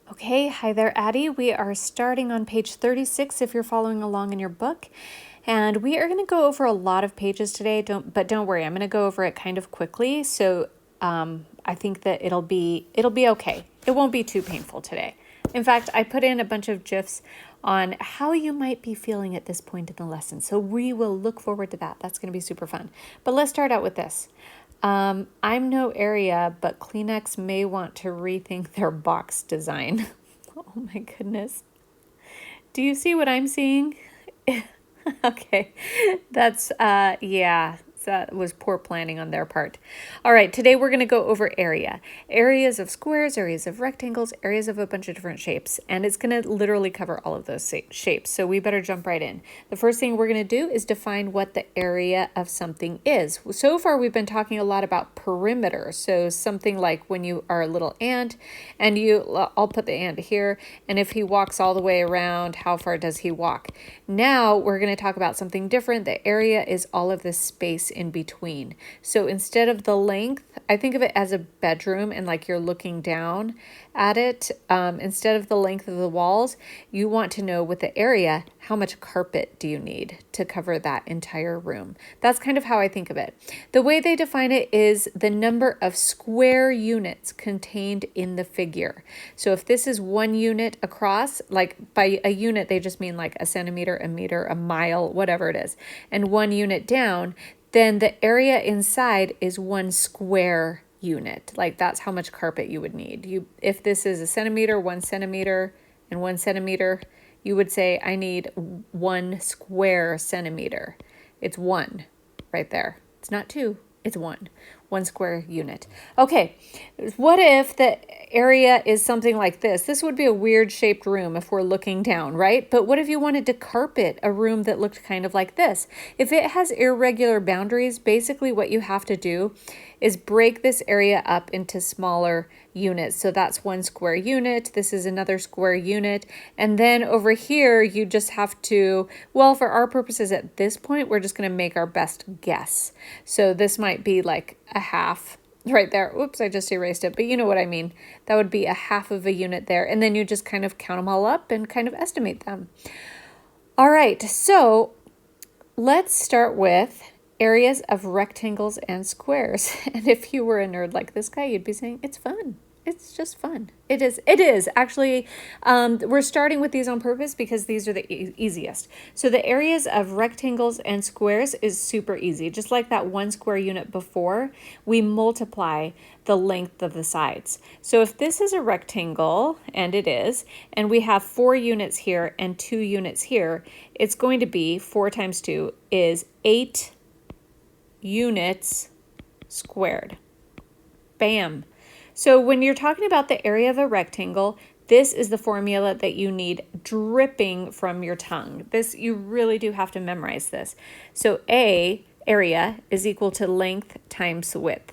Okay, hi there, Addie. We are starting on page 36 if you're following along in your book. And we are going to go over a lot of pages today, but don't worry, I'm going to go over it kind of quickly. So I think that it'll be okay. It won't be too painful today. In fact, I put in a bunch of GIFs on how you might be feeling at this point in the lesson. So we will look forward to that. That's going to be super fun. But let's start out with this. I'm no area, but Kleenex may want to rethink their box design. Oh my goodness. Do you see what I'm seeing? Okay, that's, yeah, that was poor planning on their part. All right, today we're going to go over area. Areas of squares, areas of rectangles, areas of a bunch of different shapes. And it's going to literally cover all of those shapes. So we better jump right in. The first thing we're going to do is define what the area of something is. So far, we've been talking a lot about perimeter. So something like when you are a little ant and I'll put the ant here. And if he walks all the way around, how far does he walk? Now we're going to talk about something different. The area is all of this space in between. So instead of the length, I think of it as a bedroom and like you're looking down at it. Instead of the length of the walls, you want to know with the area, how much carpet do you need to cover that entire room? That's kind of how I think of it. The way they define it is the number of square units contained in the figure. So if this is 1 unit across, like by a unit, they just mean like a centimeter, a meter, a mile, whatever it is, and 1 unit down, then the area inside is 1 square unit. Like that's how much carpet you would need. If this is a centimeter, 1 centimeter, and 1 centimeter, you would say I need 1 square centimeter. It's 1 right there. It's not 2, it's 1 square unit. Okay, what if the area is something like this? This would be a weird shaped room if we're looking down, right? But what if you wanted to carpet a room that looked kind of like this? If it has irregular boundaries, basically what you have to do is break this area up into smaller units. So that's 1 square unit. This is another square unit. And then over here, you just have to, well, for our purposes at this point, we're just going to make our best guess. So this might be like a half right there. Oops, I just erased it, but you know what I mean. That would be a half of a unit there. And then you just kind of count them all up and kind of estimate them. All right, so let's start with areas of rectangles and squares. And if you were a nerd like this guy, you'd be saying, it's fun. It's just fun. It is. Actually, we're starting with these on purpose because these are the easiest. So the areas of rectangles and squares is super easy. Just like that 1 square unit before, we multiply the length of the sides. So if this is a rectangle, and it is, and we have 4 units here and 2 units here, it's going to be 4 times 2 is 8 units squared. Bam. So when you're talking about the area of a rectangle, this is the formula that you need dripping from your tongue. This, you really do have to memorize this. So area is equal to length times width.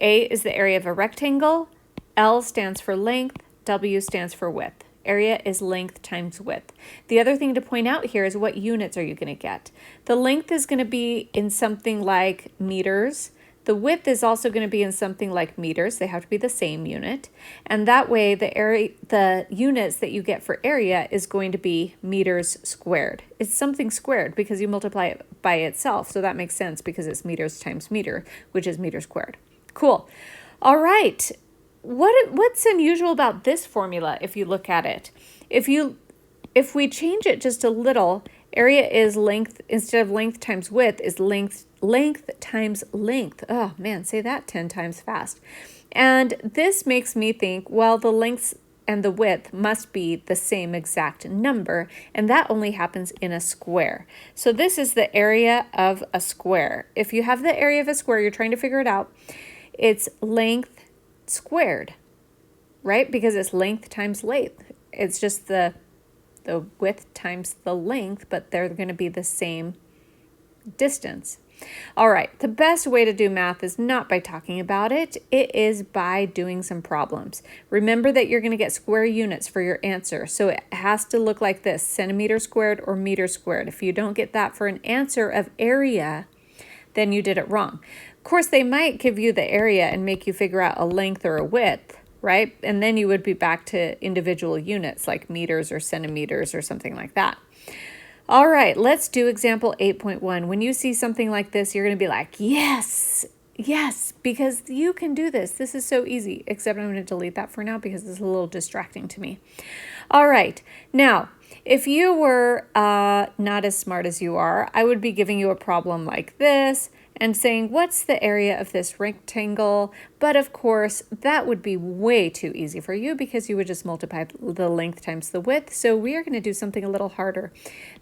A is the area of a rectangle. L stands for length. W stands for width. Area is length times width. The other thing to point out here is what units are you going to get? The length is going to be in something like meters. The width is also going to be in something like meters. They have to be the same unit. And that way the units that you get for area is going to be meters squared. It's something squared because you multiply it by itself. So that makes sense because it's meters times meter, which is meter squared. Cool. All right. What's unusual about this formula if you look at it? If we change it just a little, area is length, instead of length times width, is length times length. Oh man, say that 10 times fast. And this makes me think, well, the lengths and the width must be the same exact number, and that only happens in a square. So this is the area of a square. If you have the area of a square, you're trying to figure it out, it's length squared, right? Because it's length times length. It's just the width times the length, but they're going to be the same distance. All right, the best way to do math is not by talking about it. It is by doing some problems. Remember that you're going to get square units for your answer. So it has to look like this, centimeter squared or meter squared. If you don't get that for an answer of area, then you did it wrong. Of course, they might give you the area and make you figure out a length or a width, right? And then you would be back to individual units like meters or centimeters or something like that. All right, let's do example 8.1. When you see something like this, you're going to be like, yes, yes, because you can do this. This is so easy, except I'm going to delete that for now because it's a little distracting to me. All right, now, if you were not as smart as you are, I would be giving you a problem like this and saying, what's the area of this rectangle? But of course, that would be way too easy for you because you would just multiply the length times the width. So we are going to do something a little harder.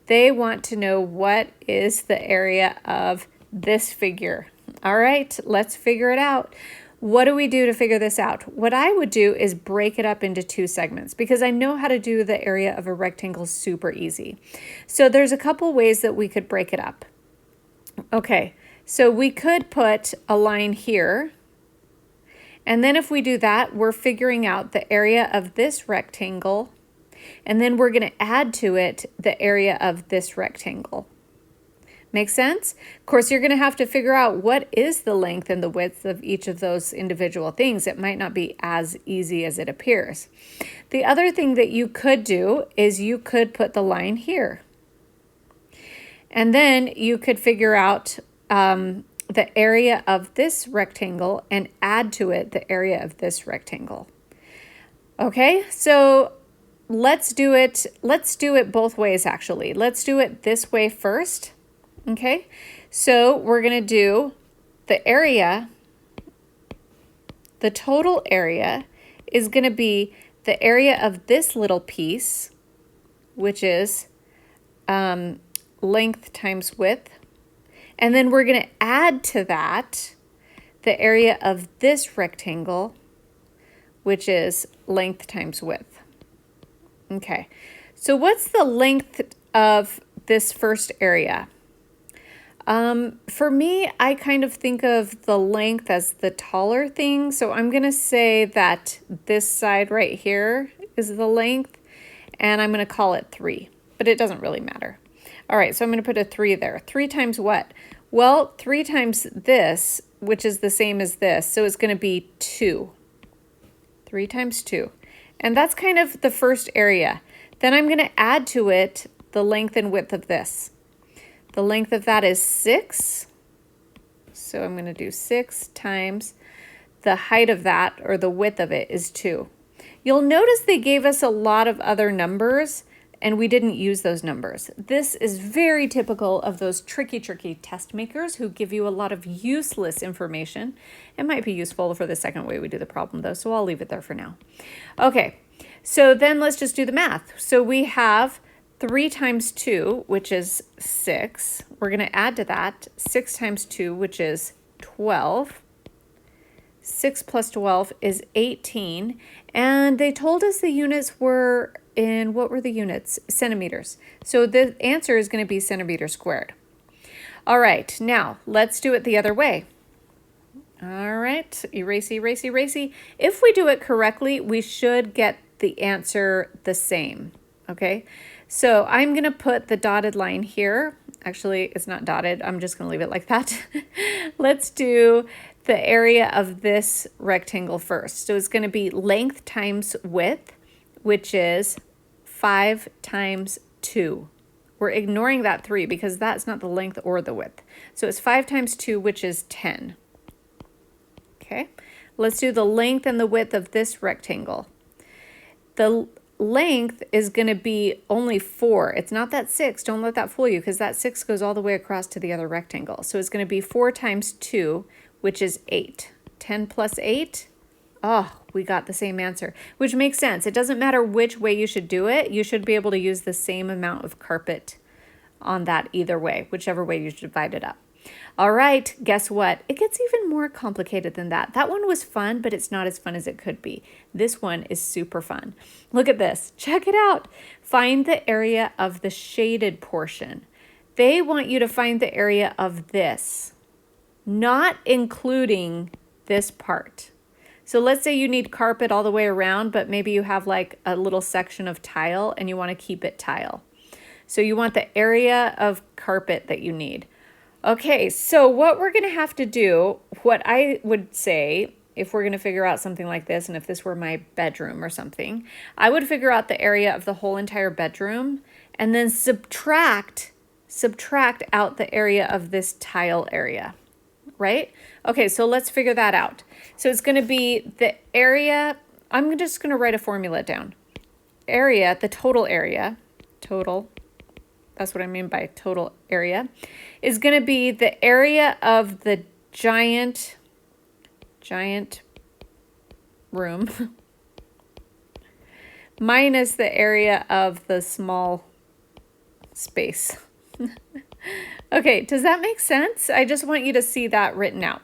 They want to know what is the area of this figure. All right, let's figure it out. What do we do to figure this out? What I would do is break it up into two segments because I know how to do the area of a rectangle super easy. So there's a couple ways that we could break it up. Okay, so we could put a line here. And then if we do that, we're figuring out the area of this rectangle. And then we're going to add to it the area of this rectangle. Make sense? Of course, you're going to have to figure out what is the length and the width of each of those individual things. It might not be as easy as it appears. The other thing that you could do is you could put the line here. And then you could figure out the area of this rectangle and add to it the area of this rectangle. Okay, so let's do it both ways actually. Let's do it this way first. Okay, so we're going to do the area, the total area is going to be the area of this little piece, which is length times width. And then we're going to add to that the area of this rectangle, which is length times width. Okay, so what's the length of this first area? For me, I kind of think of the length as the taller thing. So I'm going to say that this side right here is the length, and I'm going to call it 3, but it doesn't really matter. All right, so I'm going to put a 3 there. 3 times what? Well, 3 times this, which is the same as this, so it's going to be 2. 3 times 2. And that's kind of the first area. Then I'm going to add to it the length and width of this. The length of that is 6. So I'm going to do 6 times the height of that, or the width of it, is 2. You'll notice they gave us a lot of other numbers, and we didn't use those numbers. This is very typical of those tricky test makers who give you a lot of useless information. It might be useful for the second way we do the problem, though, so I'll leave it there for now. Okay, so then let's just do the math. So we have 3 times 2, which is 6. We're going to add to that 6 times 2, which is 12. 6 plus 12 is 18. And they told us the units were in, what were the units? Centimeters. So the answer is going to be centimeters squared. All right, now let's do it the other way. All right, erasey, erasey, erasey. If we do it correctly, we should get the answer the same, okay? So I'm going to put the dotted line here. Actually, it's not dotted. I'm just going to leave it like that. Let's do the area of this rectangle first. So it's going to be length times width, which is 5 times 2. We're ignoring that 3 because that's not the length or the width. So it's 5 times 2, which is 10. Okay, let's do the length and the width of this rectangle. The length is going to be only 4. It's not that 6. Don't let that fool you because that 6 goes all the way across to the other rectangle. So it's going to be 4 times 2, which is 8. 10 plus 8. Oh, we got the same answer, which makes sense. It doesn't matter which way you should do it. You should be able to use the same amount of carpet on that either way, whichever way you divide it up. All right, guess what? It gets even more complicated than that. That one was fun, but it's not as fun as it could be. This one is super fun. Look at this. Check it out. Find the area of the shaded portion. They want you to find the area of this, not including this part. So let's say you need carpet all the way around, but maybe you have like a little section of tile and you want to keep it tile. So you want the area of carpet that you need. Okay, so what we're going to have to do, what I would say if we're going to figure out something like this, and if this were my bedroom or something, I would figure out the area of the whole entire bedroom and then subtract out the area of this tile area, right? Okay, so let's figure that out. So it's going to be the area, I'm just going to write a formula down. Area, the total area, that's what I mean by total area, is going to be the area of the giant room minus the area of the small space. Okay, does that make sense? I just want you to see that written out.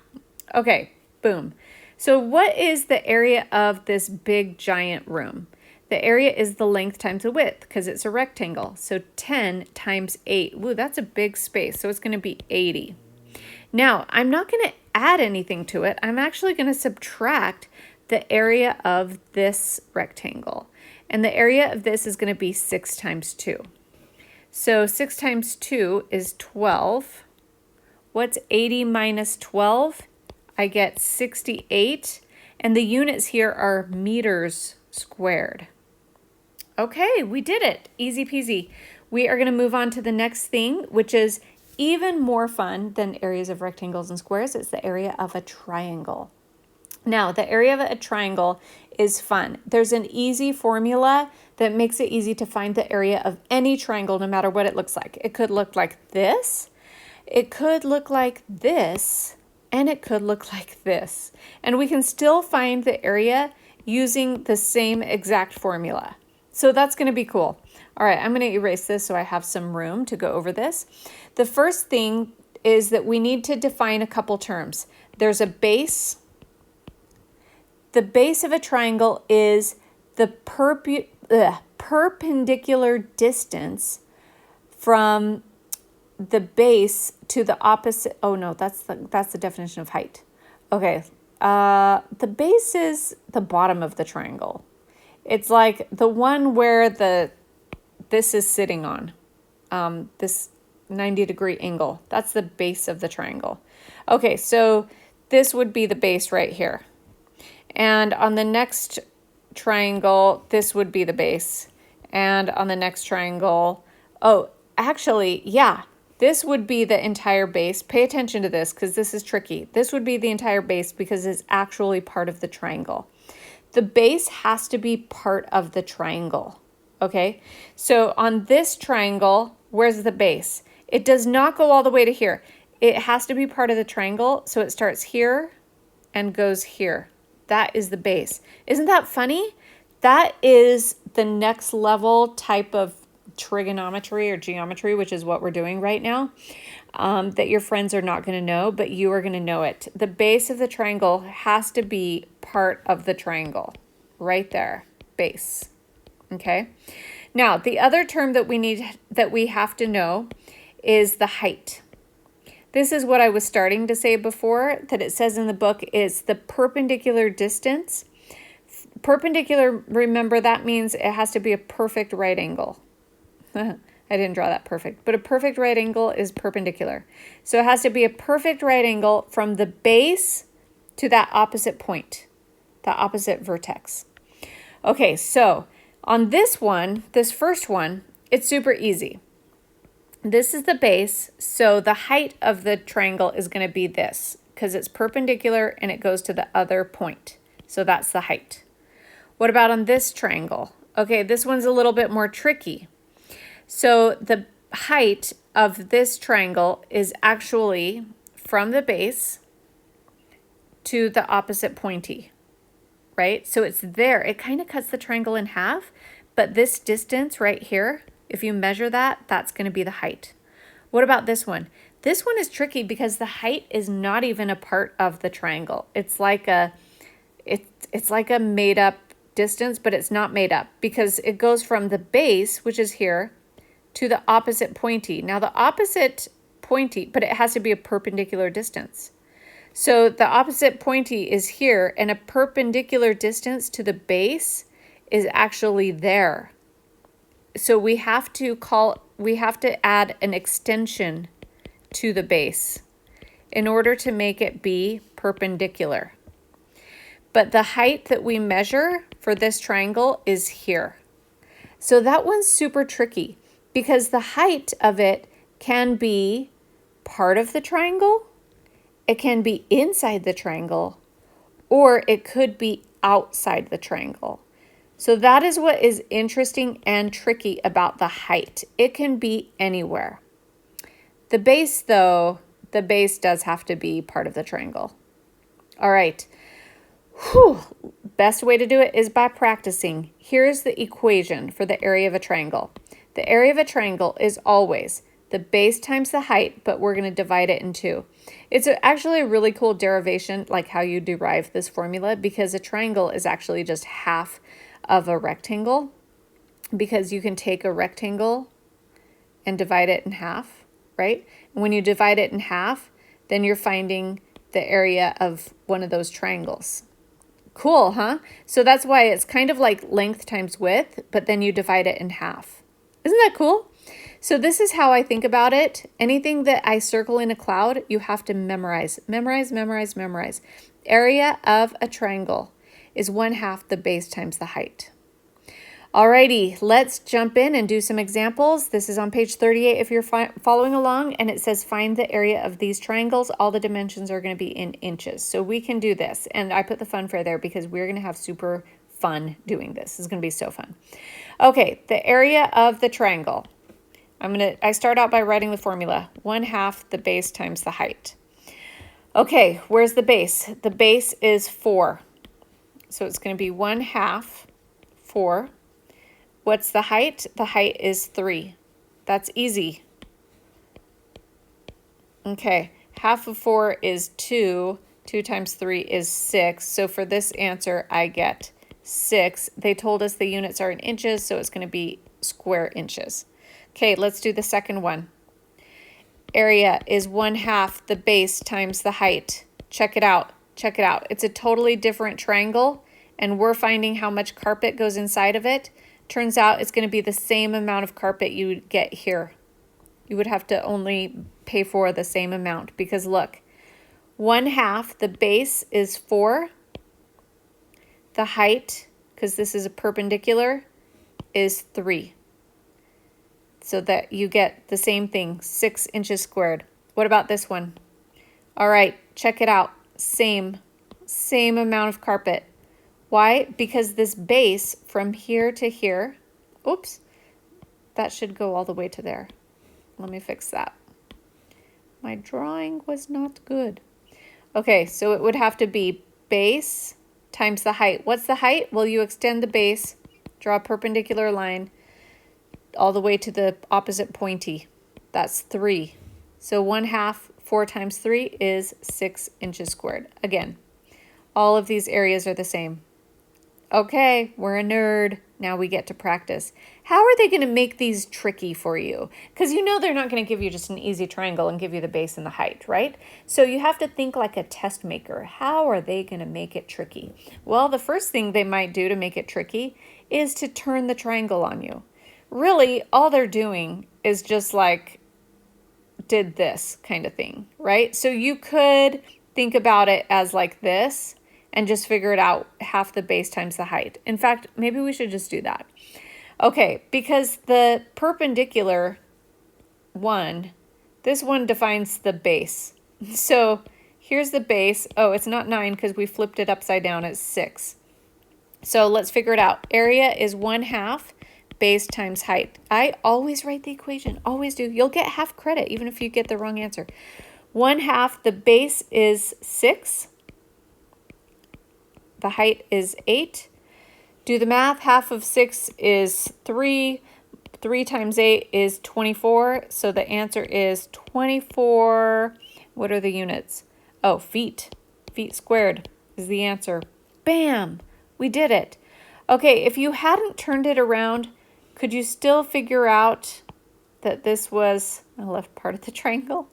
Okay, boom. So what is the area of this big giant room? The area is the length times the width because it's a rectangle. So 10 times 8. Ooh, that's a big space. So it's going to be 80. Now, I'm not going to add anything to it. I'm actually going to subtract the area of this rectangle. And the area of this is going to be 6 times 2. So 6 times 2 is 12. What's 80 minus 12? I get 68. And the units here are meters squared. Okay, we did it. Easy peasy. We are going to move on to the next thing, which is even more fun than areas of rectangles and squares. It's the area of a triangle. Now, the area of a triangle is fun. There's an easy formula that makes it easy to find the area of any triangle, no matter what it looks like. It could look like this, it could look like this, and it could look like this. And we can still find the area using the same exact formula. So that's going to be cool. All right, I'm going to erase this so I have some room to go over this. The first thing is that we need to define a couple terms. There's a base. The base of a triangle is the perpendicular distance from the base to the opposite. Oh no, that's the definition of height. Okay, the base is the bottom of the triangle. It's like the one where this is sitting on, this 90-degree angle. That's the base of the triangle. Okay, so this would be the base right here. And on the next triangle, this would be the base. And on the next triangle, oh, actually, yeah, this would be the entire base. Pay attention to this because this is tricky. This would be the entire base because it's actually part of the triangle. The base has to be part of the triangle, okay? So on this triangle, where's the base? It does not go all the way to here. It has to be part of the triangle, so it starts here and goes here. That is the base. Isn't that funny? That is the next level type of trigonometry or geometry, which is what we're doing right now, that your friends are not going to know, but you are going to know it. The base of the triangle has to be part of the triangle. Right there, base. Okay? Now, the other term that we have to know is the height. This is what I was starting to say before, that it says in the book is the perpendicular distance. Perpendicular, remember, that means it has to be a perfect right angle. I didn't draw that perfect, but a perfect right angle is perpendicular. So it has to be a perfect right angle from the base to that opposite point, the opposite vertex. Okay, so on this one, this first one, it's super easy. This is the base, so the height of the triangle is going to be this because it's perpendicular and it goes to the other point. So that's the height. What about on this triangle? Okay, this one's a little bit more tricky. So the height of this triangle is actually from the base to the opposite pointy, right? So it's there. It kind of cuts the triangle in half, but this distance right here, if you measure that, that's going to be the height. What about this one? This one is tricky because the height is not even a part of the triangle. It's like a made up distance, but it's not made up because it goes from the base, which is here, to the opposite pointy. Now the opposite pointy, but it has to be a perpendicular distance. So the opposite pointy is here, and a perpendicular distance to the base is actually there. So we have to add an extension to the base in order to make it be perpendicular. but the height that we measure for this triangle is here. So that one's super tricky because the height of it can be part of the triangle, it can be inside the triangle, or it could be outside the triangle. So that is what is interesting and tricky about the height. It can be anywhere. The base, though, the base does have to be part of the triangle. All right. Whew. Best way to do it is by practicing. Here's the equation for the area of a triangle. The area of a triangle is always the base times the height, but we're going to divide it in two. It's actually a really cool derivation, like how you derive this formula, because a triangle is actually just half of a rectangle, because you can take a rectangle and divide it in half, right? And when you divide it in half, then you're finding the area of one of those triangles. Cool, huh? So that's why it's kind of like length times width, but then you divide it in half. Isn't that cool? So this is how I think about it. Anything that I circle in a cloud, you have to memorize. Memorize, memorize, memorize. Area of a triangle is 1/2 the base times the height. Alrighty, let's jump in and do some examples. This is on page 38 if you're following along, and it says find the area of these triangles. All the dimensions are going to be in inches. So we can do this, and I put the fun fair there because we're going to have super fun doing this. It's going to be so fun. Okay, the area of the triangle. I start out by writing the formula, 1/2 the base times the height. Okay, where's the base? The base is 4. So it's going to be 1/2, 4. What's the height? The height is 3. That's easy. Okay, 1/2 of 4 is 2. 2 times 3 is 6. So for this answer, I get 6. They told us the units are in inches, so it's going to be square inches. Okay, let's do the second one. Area is 1/2 the base times the height. Check it out. Check it out. It's a totally different triangle, and we're finding how much carpet goes inside of it. Turns out it's going to be the same amount of carpet you would get here. You would have to only pay for the same amount because look, 1/2 the base is 4. The height, because this is a perpendicular, is 3. So that you get the same thing, 6 inches squared. What about this one? All right, check it out. Same amount of carpet. Why? Because this base from here to here, oops, that should go all the way to there. Let me fix that. My drawing was not good. Okay, so it would have to be base times the height. What's the height? Well, you extend the base, draw a perpendicular line all the way to the opposite pointy. That's 3. So 1/2, 4 times 3 is 6 inches squared. Again, all of these areas are the same. Okay, we're a nerd. Now we get to practice. How are they going to make these tricky for you? Because you know they're not going to give you just an easy triangle and give you the base and the height, right? So you have to think like a test maker. How are they going to make it tricky? Well, the first thing they might do to make it tricky is to turn the triangle on you. Really, all they're doing is just like did this kind of thing, right? So you could think about it as like this and just figure it out, 1/2 the base times the height. In fact, maybe we should just do that. Okay, because the perpendicular one, this one defines the base. So here's the base. Oh, it's not 9 because we flipped it upside down. It's 6. So let's figure it out. Area is 1/2 base times height. I always write the equation, always do. You'll get half credit even if you get the wrong answer. 1/2, the base is 6. The height is 8. Do the math. 1/2 of 6 is 3. 3 times 8 is 24. So the answer is 24. What are the units? Oh, feet. Feet squared is the answer. Bam! We did it. Okay, if you hadn't turned it around, could you still figure out that this was the left part of the triangle?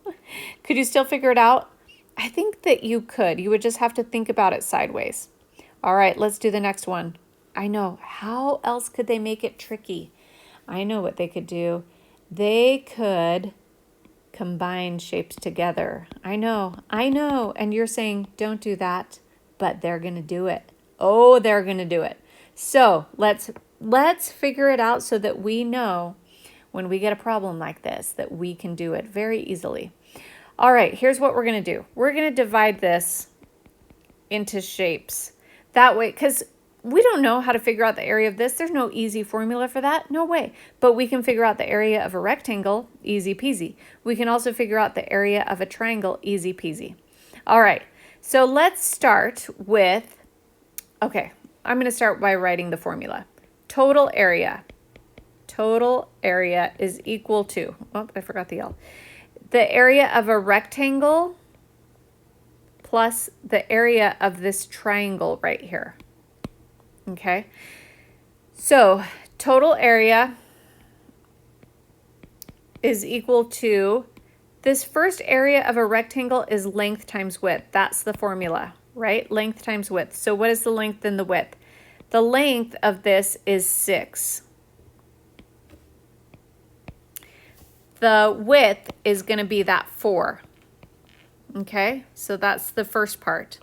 Could you still figure it out? I think that you could. You would just have to think about it sideways. All right, let's do the next one. I know. How else could they make it tricky? I know what they could do. They could combine shapes together. I know. And you're saying, don't do that, but they're going to do it. Oh, they're going to do it. So let's figure it out so that we know when we get a problem like this that we can do it very easily. All right, here's what we're going to do. We're going to divide this into shapes. That way, because we don't know how to figure out the area of this. There's no easy formula for that. No way. But we can figure out the area of a rectangle, easy peasy. We can also figure out the area of a triangle, easy peasy. All right, so let's start with, okay, I'm going to start by writing the formula. Total area is equal to, oh, I forgot the L. The area of a rectangle plus the area of this triangle right here. Okay, so total area is equal to, this first area of a rectangle is length times width. That's the formula, right? Length times width. So what is the length and the width? The length of this is 6. The width is going to be that 4. Okay, so that's the first part.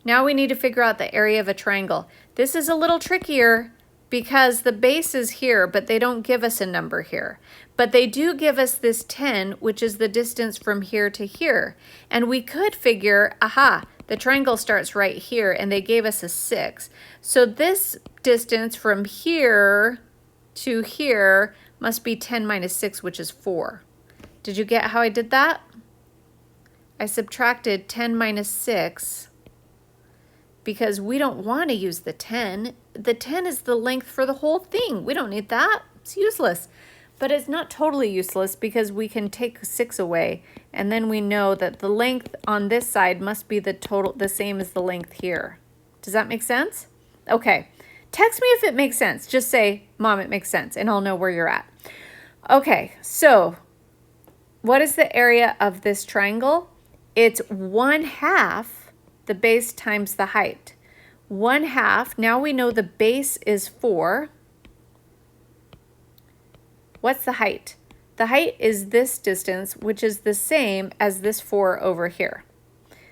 Now we need to figure out the area of a triangle. This is a little trickier because the base is here, but they don't give us a number here. But they do give us this 10, which is the distance from here to here. And we could figure, aha, the triangle starts right here, and they gave us a 6. So this distance from here to here must be 10 minus 6, which is 4. Did you get how I did that? I subtracted 10 minus 6 because we don't want to use the 10. The 10 is the length for the whole thing. We don't need that. It's useless. But it's not totally useless because we can take 6 away, and then we know that the length on this side must be the same as the length here. Does that make sense? Okay. Text me if it makes sense. Just say, Mom, it makes sense, and I'll know where you're at. Okay, so what is the area of this triangle? It's 1/2 the base times the height. 1/2, now we know the base is 4. What's the height? The height is this distance, which is the same as this 4 over here.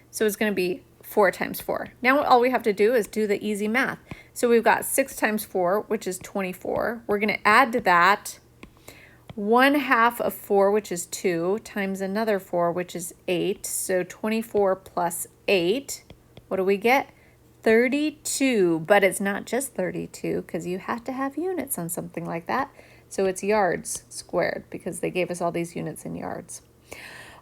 So it's going to be 4 times 4. Now all we have to do is do the easy math. So we've got 6 times 4, which is 24. We're going to add to that 1/2 of 4, which is 2, times another 4, which is 8. So 24 plus 8, what do we get? 32. But it's not just 32 because you have to have units on something like that. So it's yards squared because they gave us all these units in yards.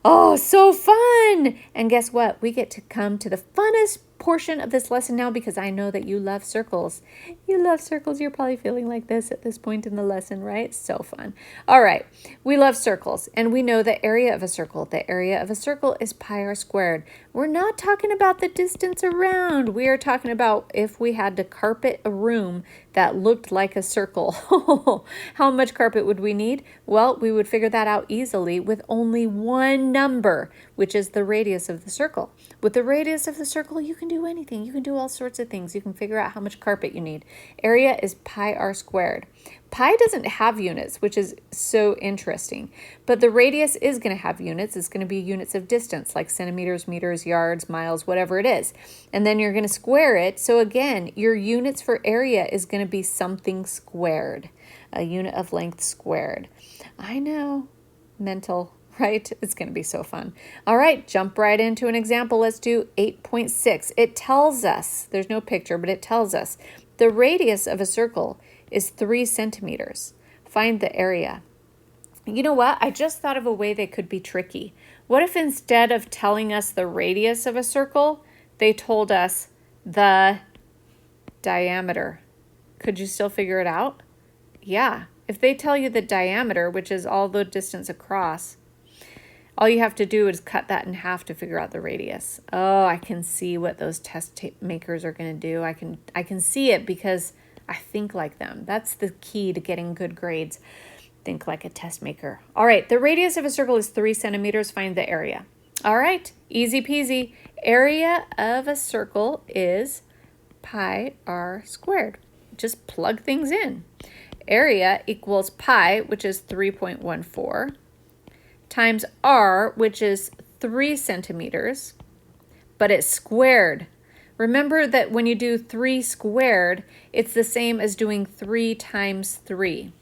Oh, so fun! And guess what? We get to come to the funnest portion of this lesson now because I know that you love circles. You love circles. You're probably feeling like this at this point in the lesson, right? So fun. All right. We love circles, and we know the area of a circle. The area of a circle is pi r squared. We're not talking about the distance around. We are talking about if we had to carpet a room that looked like a circle. How much carpet would we need? Well, we would figure that out easily with only one number, which is the radius of the circle. With the radius of the circle, you can do anything. You can do all sorts of things. You can figure out how much carpet you need. Area is pi r squared. Pi doesn't have units, which is so interesting. But the radius is going to have units. It's going to be units of distance, like centimeters, meters, yards, miles, whatever it is. And then you're going to square it. So again, your units for area is going to be something squared, a unit of length squared. I know, mental, right? It's going to be so fun. All right, jump right into an example. Let's do 8.6. It tells us, there's no picture, but it tells us the radius of a circle is 3 centimeters. Find the area. You know what? I just thought of a way they could be tricky. What if instead of telling us the radius of a circle, they told us the diameter? Could you still figure it out? Yeah. If they tell you the diameter, which is all the distance across, all you have to do is cut that in half to figure out the radius. Oh, I can see what those test makers are going to do. I can see it because I think like them. That's the key to getting good grades. Think like a test maker. All right, the radius of a circle is 3 centimeters. Find the area. All right, easy peasy. Area of a circle is pi r squared. Just plug things in. Area equals pi, which is 3.14, times r, which is 3 centimeters, but it's squared. Remember that when you do 3 squared, it's the same as doing 3 times 3.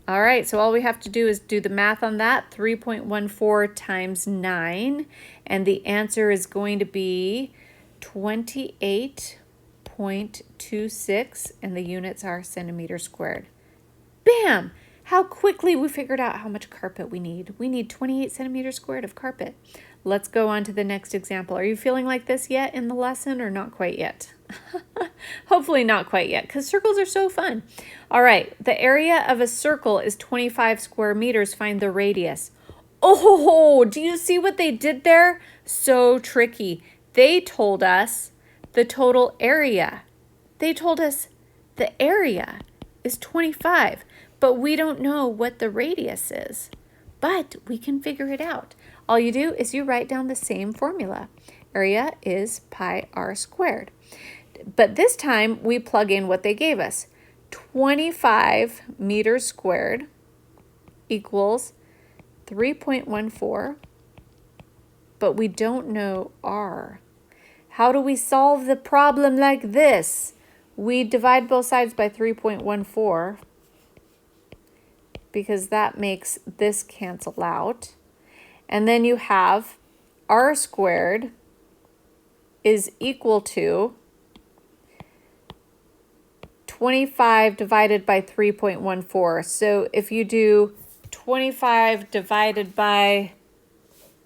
All right, so all we have to do is do the math on that, 3.14 times 9, and the answer is going to be 28.26, and the units are centimeters squared. Bam! How quickly we figured out how much carpet we need. We need 28 centimeters squared of carpet. Let's go on to the next example. Are you feeling like this yet in the lesson or not quite yet? Hopefully not quite yet, because circles are so fun. All right, the area of a circle is 25 square meters. Find the radius. Oh, do you see what they did there? So tricky. They told us the total area. They told us the area is 25, but we don't know what the radius is. But we can figure it out. All you do is you write down the same formula. Area is pi r squared. But this time we plug in what they gave us. 25 meters squared equals 3.14, but we don't know r. How do we solve the problem like this? We divide both sides by 3.14 because that makes this cancel out. And then you have r squared is equal to 25 divided by 3.14. So if you do 25 divided by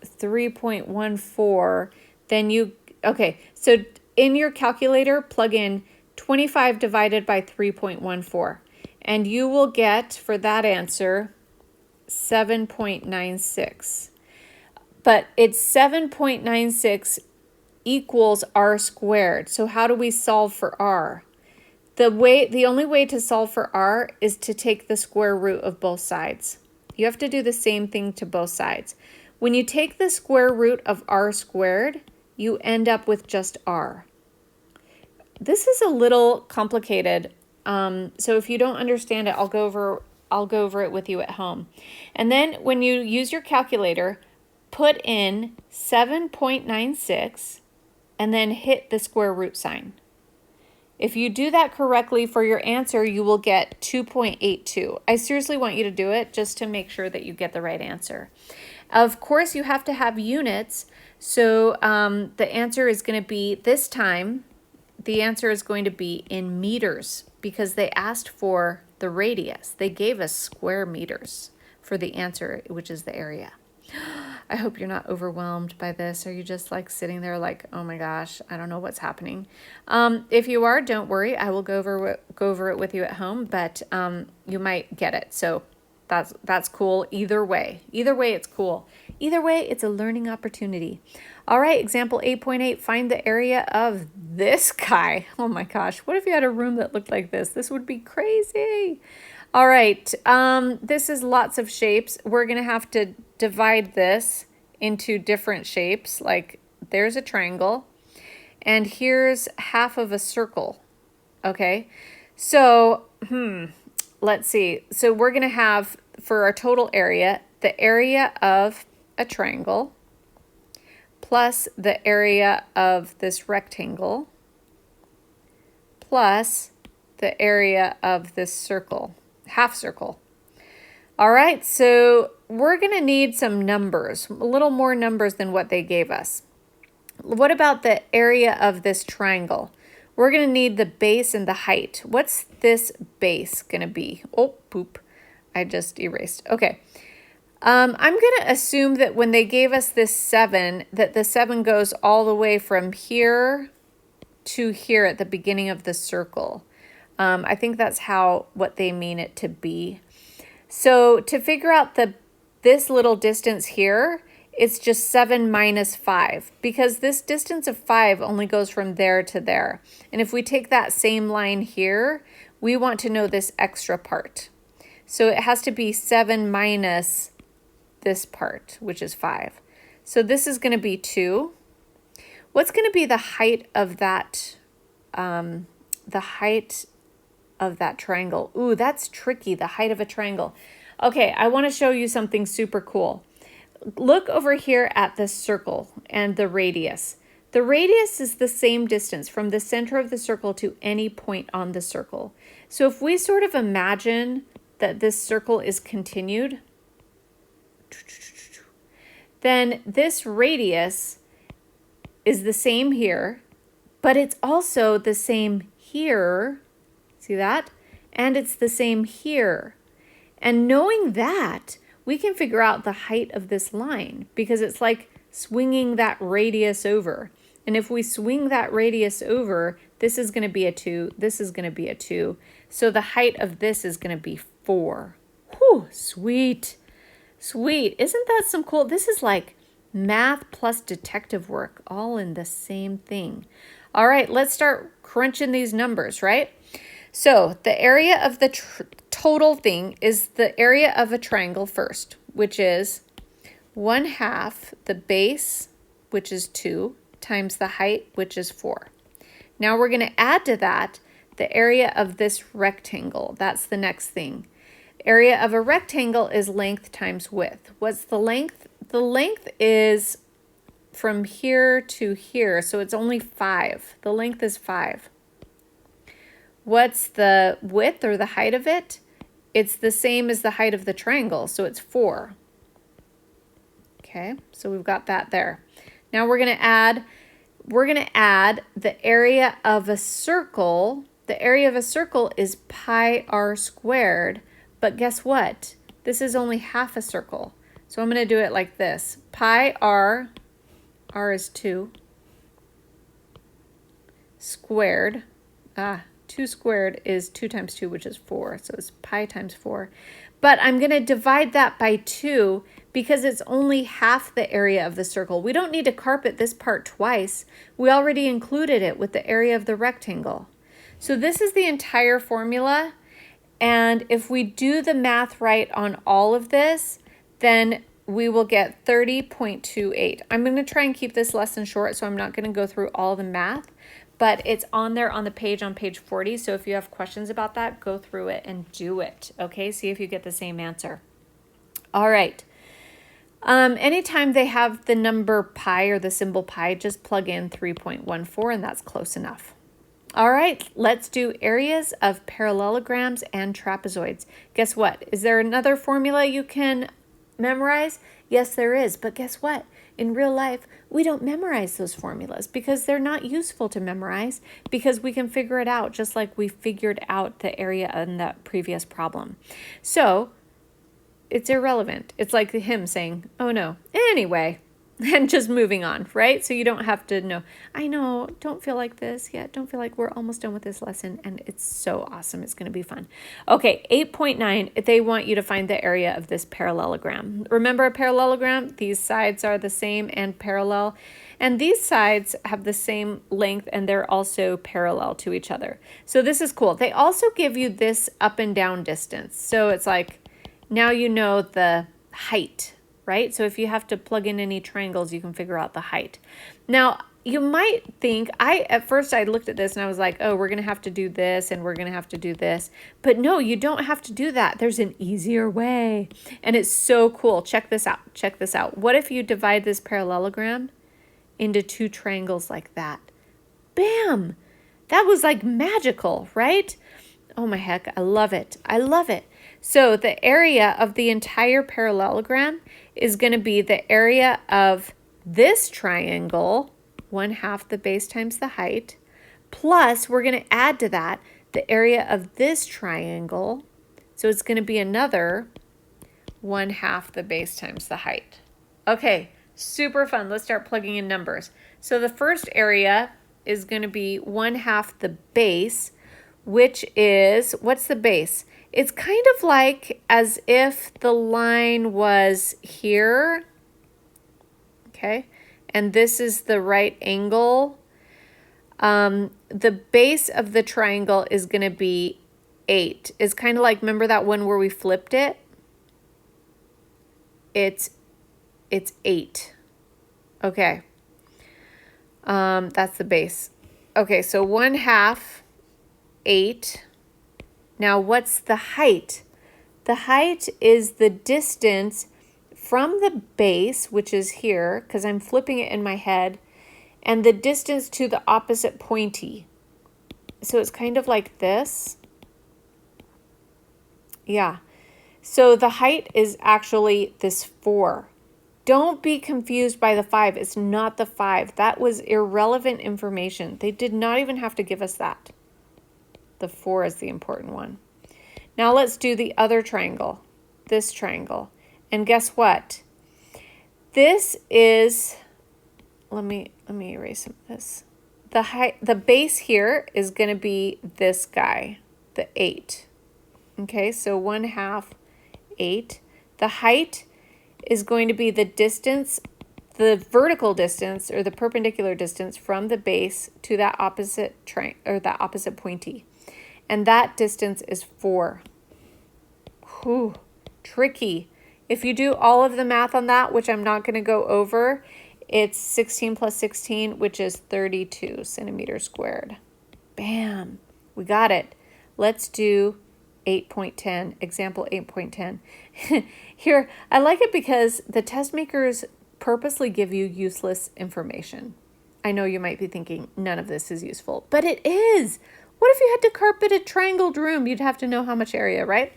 3.14, then so in your calculator, plug in 25 divided by 3.14, and you will get, for that answer, 7.96. But it's 7.96 equals r squared. So how do we solve for r? The only way to solve for r is to take the square root of both sides. You have to do the same thing to both sides. When you take the square root of r squared, you end up with just r. This is a little complicated, so if you don't understand it, I'll go over it with you at home. And then when you use your calculator, put in 7.96 and then hit the square root sign. If you do that correctly for your answer, you will get 2.82. I seriously want you to do it just to make sure that you get the right answer. Of course, you have to have units. So the answer is going to be, this time, the answer is going to be in meters because they asked for the radius. They gave us square meters for the answer, which is the area. I hope you're not overwhelmed by this. Are you just like sitting there like, oh my gosh, I don't know what's happening? If you are, don't worry. I will go over it with you at home, but you might get it. So that's cool either way. Either way, it's cool. Either way, it's a learning opportunity. All right, example 8.8, find the area of this guy. Oh my gosh, what if you had a room that looked like this? This would be crazy. All right, this is lots of shapes. We're gonna have to divide this into different shapes. Like there's a triangle and here's half of a circle. Okay, so let's see. So we're gonna have, for our total area, the area of a triangle plus the area of this rectangle plus the area of this circle, half circle. All right, so we're going to need some numbers, a little more numbers than what they gave us. What about the area of this triangle? We're going to need the base and the height. What's this base going to be? Oh, poop. I just erased. Okay. I'm going to assume that when they gave us this 7, that the 7 goes all the way from here to here at the beginning of the circle. I think that's what they mean it to be. So to figure out this little distance here, it's just 7 minus 5, because this distance of 5 only goes from there to there. And if we take that same line here, we want to know this extra part. So it has to be 7 minus this part, which is 5. So this is going to be 2. What's going to be the height of that, triangle? Ooh, that's tricky, the height of a triangle. Okay, I want to show you something super cool. Look over here at this circle and the radius. The radius is the same distance from the center of the circle to any point on the circle. So if we sort of imagine that this circle is continued, then this radius is the same here, but it's also the same here. See that? And it's the same here. And knowing that, we can figure out the height of this line because it's like swinging that radius over. And if we swing that radius over, this is going to be a 2, this is going to be a 2. So the height of this is going to be 4. Whew, sweet. Sweet. Isn't that some cool? This is like math plus detective work all in the same thing. All right, let's start crunching these numbers, right? So the area of the total thing is the area of a triangle first, which is 1/2 the base, which is 2, times the height, which is 4. Now we're going to add to that the area of this rectangle. That's the next thing. Area of a rectangle is length times width. What's the length? The length is from here to here, so it's only 5. The length is 5. What's the width or the height of it? It's the same as the height of the triangle, so it's 4. Okay, so we've got that there. Now we're going to add the area of a circle. The area of a circle is pi r squared, but guess what? This is only half a circle. So I'm going to do it like this. Pi r is 2, squared. 2 squared is 2 times 2, which is 4. So it's pi times 4. But I'm going to divide that by 2 because it's only half the area of the circle. We don't need to carpet this part twice. We already included it with the area of the rectangle. So this is the entire formula. And if we do the math right on all of this, then we will get 30.28. I'm going to try and keep this lesson short, so I'm not going to go through all the math, but it's on there on the page on page 40. So if you have questions about that, go through it and do it. Okay, see if you get the same answer. All right. Anytime they have the number pi or the symbol pi, just plug in 3.14 and that's close enough. All right, let's do areas of parallelograms and trapezoids. Guess what? Is there another formula you can memorize? Yes, there is. But guess what? In real life, we don't memorize those formulas because they're not useful to memorize because we can figure it out just like we figured out the area in that previous problem. So it's irrelevant. It's like him saying, oh no, anyway, and just moving on, right? So you don't have to know, I know, don't feel like this yet. Don't feel like we're almost done with this lesson. And it's so awesome. It's going to be fun. Okay, 8.9, they want you to find the area of this parallelogram. Remember a parallelogram? These sides are the same and parallel. And these sides have the same length and they're also parallel to each other. So this is cool. They also give you this up and down distance. So it's like, now you know the height, right? So if you have to plug in any triangles, you can figure out the height. Now, you might think, at first I looked at this and I was like, oh, we're going to have to do this and we're going to have to do this. But no, you don't have to do that. There's an easier way. And it's so cool. Check this out. Check this out. What if you divide this parallelogram into 2 triangles like that? Bam! That was like magical, right? Oh my heck, I love it. I love it. So the area of the entire parallelogram is going to be the area of this triangle, 1/2 the base times the height, plus we're going to add to that the area of this triangle. So it's going to be another 1/2 the base times the height. Okay, super fun. Let's start plugging in numbers. So the first area is going to be 1/2 the base, which is, what's the base? It's kind of like as if the line was here, okay, and this is the right angle. The base of the triangle is going to be 8. It's kind of like, remember that one where we flipped it? It's 8. Okay, that's the base. Okay, so 1/2, 8. Now, what's the height? The height is the distance from the base, which is here, because I'm flipping it in my head, and the distance to the opposite pointy. So it's kind of like this. Yeah. So the height is actually this 4. Don't be confused by the 5. It's not the 5. That was irrelevant information. They did not even have to give us that. The 4 is the important one. Now let's do the other triangle, this triangle. And guess what? This is, let me erase some of this. The base here is going to be this guy, the 8. Okay, so 1/2 8. The height is going to be the distance, the vertical distance or the perpendicular distance from the base to that opposite that opposite pointy. And that distance is 4. Whew, tricky. If you do all of the math on that, which I'm not going to go over, it's 16 plus 16, which is 32 centimeters squared. Bam, we got it. Let's do 8.10, example 8.10. Here, I like it because the test makers purposely give you useless information. I know you might be thinking none of this is useful, but it is. What if you had to carpet a triangled room? You'd have to know how much area, right?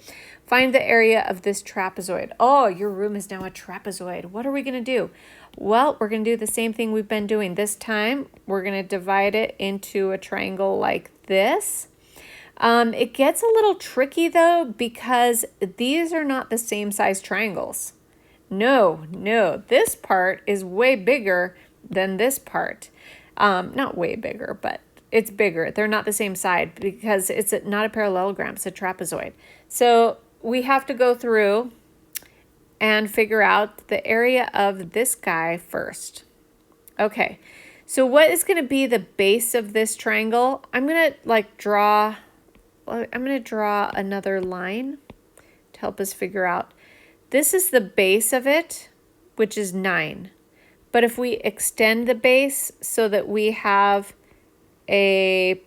Find the area of this trapezoid. Oh, your room is now a trapezoid. What are we going to do? Well, we're going to do the same thing we've been doing. This time, we're going to divide it into a triangle like this. It gets a little tricky, though, because these are not the same size triangles. No, this part is way bigger than this part. Not way bigger, but it's bigger. They're not the same side because it's not a parallelogram, it's a trapezoid. So we have to go through and figure out the area of this guy first. Okay, so what is going to be the base of this triangle? I'm going to draw another line to help us figure out. This is the base of it, which is 9. But if we extend the base so that we have a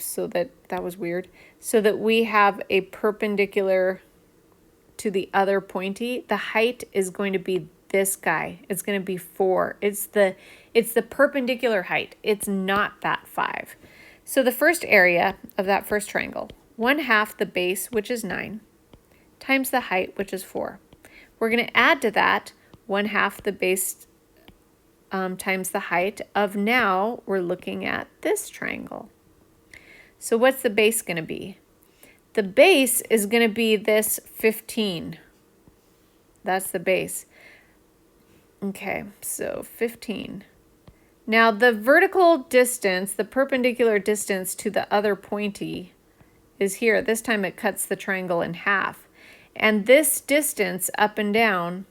so that we have a perpendicular to the other pointy, the height is going to be this guy. It's going to be 4. It's the perpendicular height. It's not that 5. So the first area of that first triangle, 1/2 the base, which is 9, times the height, which is 4. We're going to add to that 1/2 the base times the height of, now we're looking at this triangle. So what's the base going to be? The base is going to be this 15. That's the base. Okay, so 15. Now the vertical distance, the perpendicular distance to the other pointy is here. This time it cuts the triangle in half. And this distance up and down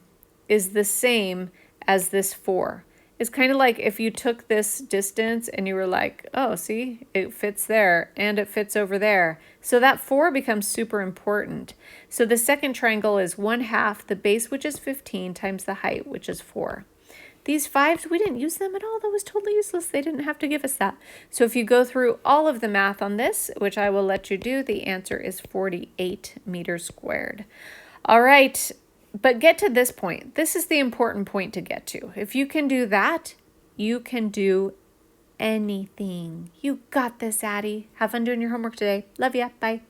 is the same as this 4. It's kind of like if you took this distance and you were like, oh, see, it fits there and it fits over there. So that 4 becomes super important. So the second triangle is 1/2 the base, which is 15, times the height, which is 4. These 5s, we didn't use them at all. That was totally useless. They didn't have to give us that. So if you go through all of the math on this, which I will let you do, the answer is 48 meters squared. All right. But get to this point. This is the important point to get to. If you can do that, you can do anything. You got this, Addie. Have fun doing your homework today. Love ya. Bye.